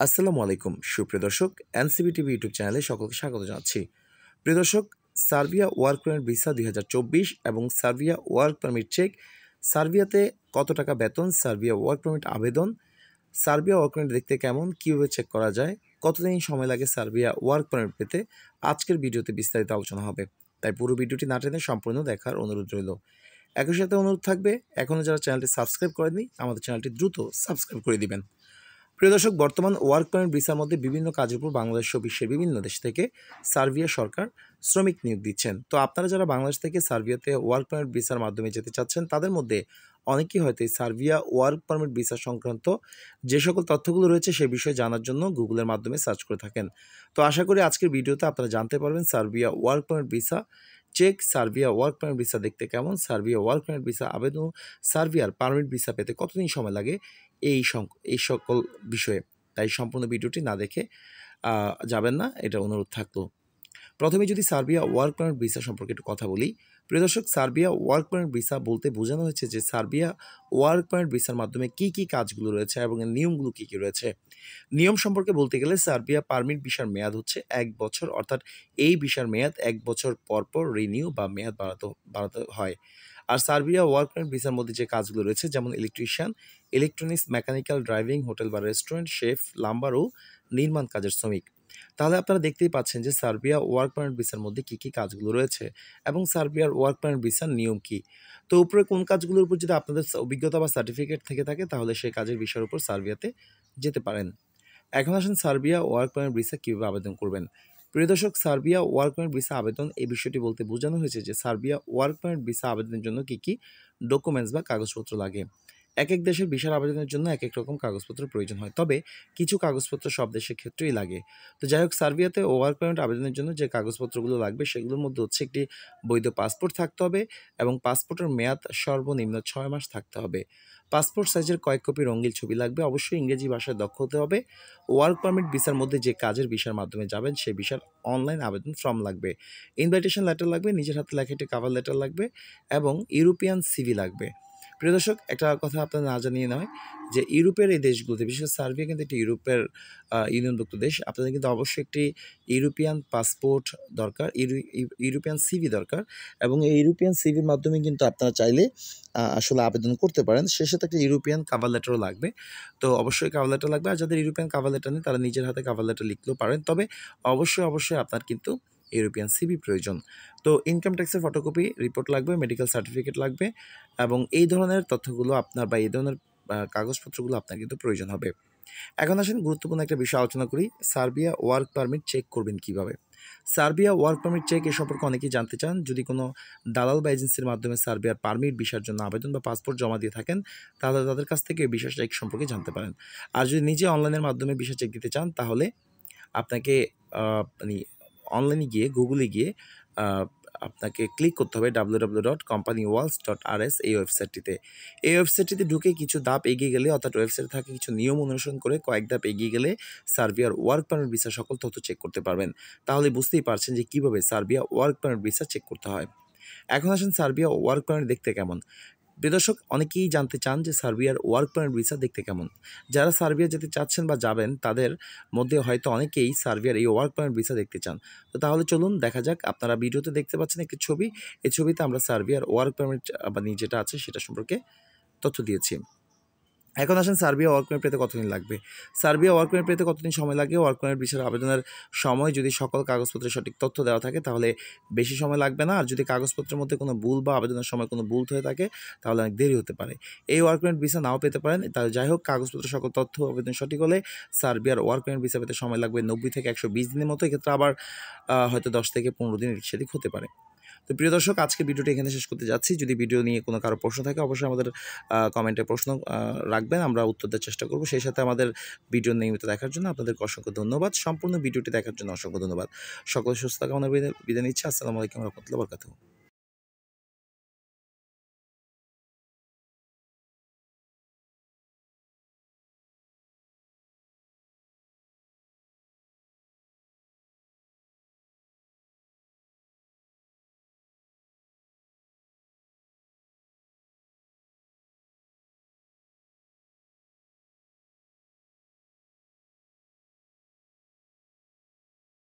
আসসালামু আলাইকুম সুপ্রিয় দর্শক, এনসিবি টিভি ইউটিউব চ্যানেলে সকলকে স্বাগত জানাচ্ছি। প্রিয় দর্শক, সার্বিয়া ওয়ার্ক পারমিট ভিসা 2024 এবং সার্বিয়া ওয়ার্ক পারমিট চেক, সার্বিয়াতে কত টাকা বেতন, সার্বিয়া ওয়ার্ক পারমিট আবেদন, সার্বিয়া ওয়ার্ক পারমিট দেখতে কেমন, কীভাবে চেক করা যায়, কতদিন সময় লাগে সার্বিয়া ওয়ার্ক পারমিট পেতে, আজকের ভিডিওতে বিস্তারিত আলোচনা হবে। তাই পুরো ভিডিওটি না টেনে সম্পূর্ণ দেখার অনুরোধ রইল। একই সাথে অনুরোধ থাকবে, এখনও যারা চ্যানেলটি সাবস্ক্রাইব করেননি আমাদের চ্যানেলটি দ্রুত সাবস্ক্রাইব করে দিবেন। প্রিয় দর্শক, বর্তমান ওয়ার্ক পারমিট ভিসার মধ্যে বিভিন্ন কাজের উপর বাংলাদেশ ও বিশ্বের বিভিন্ন দেশ থেকে সার্বিয়া সরকার শ্রমিক নিয়োগ দিচ্ছেন। তো আপনারা যারা বাংলাদেশ থেকে সার্বিয়াতে ওয়ার্ক পারমিট ভিসার মাধ্যমে যেতে চাচ্ছেন, তাদের মধ্যে অনেকেই হয়তো এই সার্বিয়া ওয়ার্ক পারমিট ভিসা সংক্রান্ত যে সকল তথ্যগুলো রয়েছে সে বিষয়ে জানার জন্য গুগলের মাধ্যমে সার্চ করে থাকেন। তো আশা করি আজকের ভিডিওতে আপনারা জানতে পারবেন Serbia work permit visa check, Serbia work permit visa দেখতে কেমন, সার্বিয়া ওয়ার্ক পারমিট ভিসা আবেদন, সার্বিয়ার পারমিট ভিসা পেতে কতদিন সময় লাগে, এই সকল বিষয়ে। তাই সম্পূর্ণ ভিডিওটি না দেখে যাবেন না, এটা অনুরোধ থাকলো। প্রথমে যদি সার্বিয়া ওয়ার্ক পারমিট ভিসা সম্পর্কে একটু কথা বলি। প্রিয় দর্শক, সার্বিয়া ওয়ার্ক পারমিট ভিসা বলতে বোঝানো হয়েছে যে সার্বিয়া ওয়ার্ক পারমিট ভিসার মাধ্যমে কী কী কাজগুলো রয়েছে এবং এর নিয়মগুলো কী কী রয়েছে। নিয়ম সম্পর্কে বলতে গেলে সার্বিয়া পারমিট ভিসার মেয়াদ হচ্ছে 1 বছর, অর্থাৎ এই ভিসার মেয়াদ 1 বছর পর পর রিনিউ বা মেয়াদ বাড়াতে হয়। আর সার্বিয়া ওয়ার্ক পারমিট ভিসার মধ্যে যে কাজগুলো রয়েছে, যেমন electrician, electronics, mechanical, driving, hotel বা রেস্টুরেন্ট, শেফ, প্লাম্বার ও নির্মাণ কাজের শ্রমিক। তাহলে আপনারা দেখতেই পাচ্ছেন যে সার্বিয়া ওয়ার্ক পারমিট ভিসার মধ্যে কী কী কাজগুলো রয়েছে এবং সার্বিয়ার ওয়ার্ক পারমিট ভিসার নিয়ম কী। তো উপরে কোন কাজগুলোর উপর যদি আপনাদের অভিজ্ঞতা বা সার্টিফিকেট থেকে থাকে তাহলে সেই কাজের বিষয়ের উপর সার্বিয়াতে যেতে পারেন। এখন আসেন সার্বিয়া ওয়ার্ক পারমিট ভিসা কীভাবে আবেদন করবেন। প্রিয় দর্শক, সার্বিয়া ওয়ার্ক পারমিট ভিসা আবেদন এই বিষয়টি বলতে বোঝানো হয়েছে যে সার্বিয়া ওয়ার্ক পারমিট ভিসা আবেদনের জন্য কী কী ডকুমেন্টস বা কাগজপত্র লাগে। এক এক দেশের ভিসার আবেদনের জন্য এক এক রকম কাগজপত্র প্রয়োজন হয়, তবে কিছু কাগজপত্র সব দেশের ক্ষেত্রেই লাগে। তো যাই হোক, সার্বিয়াতে ওয়ার্ক পারমিট আবেদনের জন্য যে কাগজপত্রগুলো লাগবে সেগুলোর মধ্যে হচ্ছে একটি বৈধ পাসপোর্ট থাকতে হবে এবং পাসপোর্টের মেয়াদ সর্বনিম্ন 6 মাস থাকতে হবে। পাসপোর্ট সাইজের কয়েক কপি রঙিন ছবি লাগবে। অবশ্যই ইংরেজি ভাষায় দক্ষ হতে হবে। ওয়ার্ক পারমিট ভিসার মধ্যে যে কাজের ভিসার মাধ্যমে যাবেন সেই ভিসার অনলাইন আবেদন ফর্ম লাগবে। ইনভাইটেশন লেটার লাগবে, নিজের হাতে লেখা একটি কভার লেটার লাগবে এবং ইউরোপিয়ান সিভি লাগবে। প্রিয় দর্শক, একটা কথা আপনার না জানিয়ে নয় যে ইউরোপের এই দেশগুলোতে, বিশেষ করে সার্বিয়া কিন্তু একটি ইউরোপের ইউনিয়নভুক্ত দেশ, আপনাদের কিন্তু অবশ্যই একটি ইউরোপিয়ান পাসপোর্ট দরকার, ইউরোপিয়ান সিভি দরকার এবং এই ইউরোপিয়ান সিভির মাধ্যমে কিন্তু আপনারা চাইলে আসলে আবেদন করতে পারেন। সে সাথে একটা ইউরোপিয়ান কভার লেটারও লাগবে। তো অবশ্যই কভার লেটার লাগবে, আর যাদের ইউরোপিয়ান কভার লেটার নেই তারা নিজের হাতে কভার লেটার লিখতেও পারেন। তবে অবশ্যই আপনার কিন্তু ইউরোপিয়ান সিভি প্রয়োজন। তো ইনকাম ট্যাক্সের ফটোকপি রিপোর্ট লাগবে, মেডিকেল সার্টিফিকেট লাগবে এবং এই ধরনের তথ্যগুলো আপনার বা এই ধরনের কাগজপত্রগুলো আপনার কিন্তু প্রয়োজন হবে। এখন আসেন গুরুত্বপূর্ণ একটা বিষয় আলোচনা করি, সার্বিয়া ওয়ার্ক পারমিট চেক করবেন কিভাবে। সার্বিয়া ওয়ার্ক পারমিট চেক এ সম্পর্কে অনেকেই জানতে চান। যদি কোনো দালাল বা এজেন্সির মাধ্যমে সার্বিয়ার পারমিট ভিসার জন্য আবেদন বা পাসপোর্ট জমা দিয়ে থাকেন তাহলে তাদের কাছ থেকে ভিসা চেক সম্পর্কে জানতে পারেন। আর যদি নিজে অনলাইনের মাধ্যমে ভিসা চেক দিতে চান তাহলে আপনাকে মানে অনলাইনে গিয়ে গুগলে গিয়ে আপনাকে ক্লিক করতে হবে www.companywalls.rs এই ওয়েবসাইটটিতে। এই ওয়েবসাইটটিতে ঢুকে কিছু ধাপ এগিয়ে গেলে, অর্থাৎ ওয়েবসাইটে থাকে কিছু নিয়ম অনুসরণ করে কয়েক ধাপ এগিয়ে গেলে সার্বিয়ার ওয়ার্ক পারমিট ভিসা সকল তথ্য চেক করতে পারবেন। তাহলে বুঝতেই পারছেন যে কীভাবে Serbia work permit visa check করতে হয়। এখন আসেন সার্বিয়া ওয়ার্ক পারমিট দেখতে কেমন। প্রিয় দর্শক, অনেকেই জানতে চান যে সার্বিয়ার ওয়ার্ক পারমিট ভিসা দেখতে কেমন। যারা সার্বিয়া যেতে চাচ্ছেন বা যাবেন তাদের মধ্যে হয়তো অনেকেই সার্বিয়ার এই ওয়ার্ক পারমিট ভিসা দেখতে চান। তো তাহলে চলুন দেখা যাক। আপনারা ভিডিওতে দেখতে পাচ্ছেন একটি ছবি। এই ছবিতে আমরা সার্বিয়ার ওয়ার্ক পারমিট মানে যেটা আছে সেটা সম্পর্কে তথ্য দিয়েছি। এখন আসেন সার্বিয়া ওয়ার্ক পারমিট পেতে কতদিন লাগবে। সার্বিয়া ওয়ার্ক পারমিট পেতে কতদিন সময় লাগে। ওয়ার্ক পারমিট ভিসার আবেদনের সময় যদি সকল কাগজপত্রের সঠিক তথ্য দেওয়া থাকে তাহলে বেশি সময় লাগবে না, আর যদি কাগজপত্রের মধ্যে কোনো ভুল বা আবেদনের সময় কোনো ভুল হয়ে থাকে তাহলে অনেক দেরি হতে পারে। এই ওয়ার্ক পারমিট ভিসা নাও পেতে পারেন। তাহলে যাই হোক, কাগজপত্রের সকল তথ্য আবেদন সঠিক হলে সার্বিয়ার ওয়ার্ক পারমিট ভিসা পেতে সময় লাগবে 90 থেকে 120 দিনের মতো। এক্ষেত্রে আবার হয়তো 10 থেকে 15 দিন এদিক সেদিক হতে পারে। তো প্রিয় দর্শক, আজকে ভিডিওটি এখানে শেষ করতে যাচ্ছি। যদি ভিডিও নিয়ে কোনো কারো প্রশ্ন থাকে অবশ্যই আমাদের কমেন্টে প্রশ্ন রাখবেন, আমরা উত্তর দেওয়ার চেষ্টা করব। সেই সাথে আমাদের ভিডিও নিয়মিত দেখার জন্য আপনাদেরকে অসংখ্য ধন্যবাদ। সম্পূর্ণ ভিডিওটি দেখার জন্য অসংখ্য ধন্যবাদ। সকল সুস্থ কামনা বিদায় নিচ্ছি। আসসালামু আলাইকুম ওয়া রাহমাতুল্লাহি ওয়া বারাকাতুহু।